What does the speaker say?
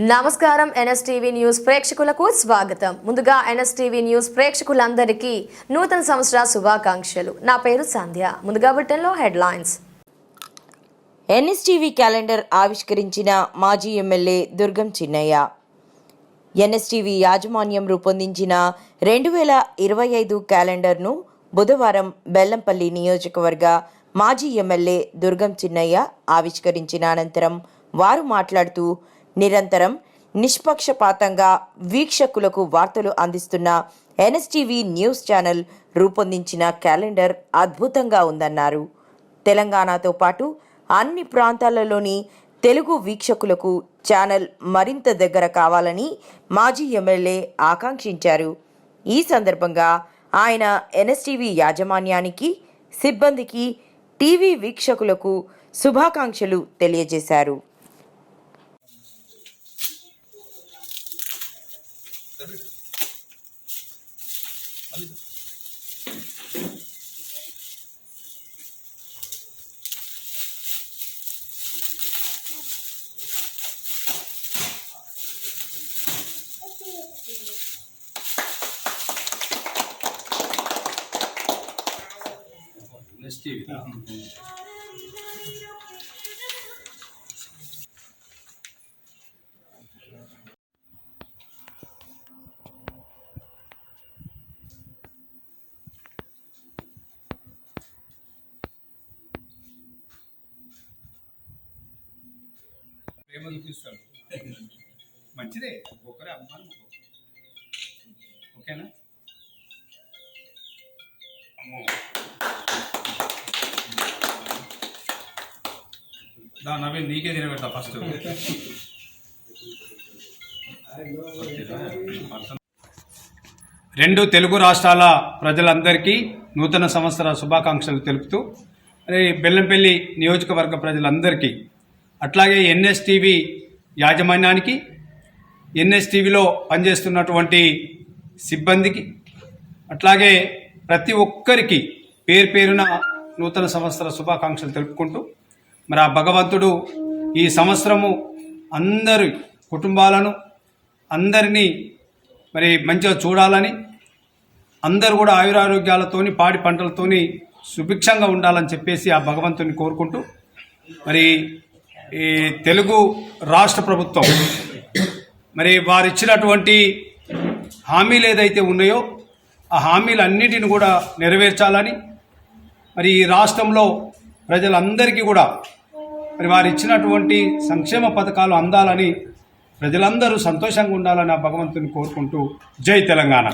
నమస్కారం NSTV news ప్రేక్షకులకు స్వాగతం. ముందుగా ఎన్ఎస్టీవీ న్యూస్ ప్రేక్షకులందరికీ నూతన సంవత్సర శుభాకాంక్షలు. నా పేరు సంధ్య. ముందుగా బులెటిన్లో హెడ్లైన్స్. ఎన్ఎస్టీవీ క్యాలెండర్ ఆవిష్కరించిన మాజీ ఎమ్మెల్యే దుర్గం చిన్నయ్య. ఎన్ఎస్టీవీ యాజమాన్యం రూపొందించిన 2025 క్యాలెండర్ను బుధవారం బెల్లంపల్లి నియోజకవర్గ మాజీ ఎమ్మెల్యే దుర్గం చిన్నయ్య ఆవిష్కరించిన అనంతరం వారు మాట్లాడుతూ, నిరంతరం నిష్పక్షపాతంగా వీక్షకులకు వార్తలు అందిస్తున్న ఎన్ఎస్టీవీ న్యూస్ ఛానల్ రూపొందించిన క్యాలెండర్ అద్భుతంగా ఉందన్నారు. తెలంగాణతో పాటు అన్ని ప్రాంతాలలోని తెలుగు వీక్షకులకు ఛానల్ మరింత దగ్గర కావాలని మాజీ ఎమ్మెల్యే ఆకాంక్షించారు. ఈ సందర్భంగా ఆయన ఎన్ఎస్టీవీ యాజమాన్యానికి, సిబ్బందికి, టీవీ వీక్షకులకు శుభాకాంక్షలు తెలియజేశారు. ప్రేమ చూపిస్తాడు. మంచిదే, ఒకరే అమ్మాయి. ఓకేనా? నవీన్ నీకే తినబెడతా ఫస్ట్. రెండు తెలుగు రాష్ట్రాల ప్రజలందరికీ నూతన సంవత్సర శుభాకాంక్షలు తెలుపుతూ, బెల్లంపల్లి నియోజకవర్గ ప్రజలందరికీ, అట్లాగే ఎన్ఎస్టీవీ యాజమాన్యానికి, ఎన్ఎస్టీవీలో పనిచేస్తున్నటువంటి సిబ్బందికి, అట్లాగే ప్రతి ఒక్కరికి పేరు పేరున నూతన సంవత్సర శుభాకాంక్షలు తెలుపుకుంటూ, మరి ఆ భగవంతుడు ఈ సంవత్సరము అందరి కుటుంబాలను, అందరినీ మరి మంచిగా చూడాలని, అందరూ కూడా ఆయురారోగ్యాలతోని, పాడి పంటలతోని సుభిక్షంగా ఉండాలని చెప్పేసి ఆ భగవంతుని కోరుకుంటూ, మరి ఈ తెలుగు రాష్ట్ర ప్రభుత్వం మరి వారిచ్చినటువంటి హామీలు ఏదైతే ఉన్నాయో ఆ హామీలన్నిటిని కూడా నెరవేర్చాలని, మరి ఈ రాష్ట్రంలో ప్రజలందరికీ కూడా మరి వారు ఇచ్చినటువంటి సంక్షేమ పథకాలు అందాలని, ప్రజలందరూ సంతోషంగా ఉండాలని ఆ భగవంతుని కోరుకుంటూ, జై తెలంగాణ.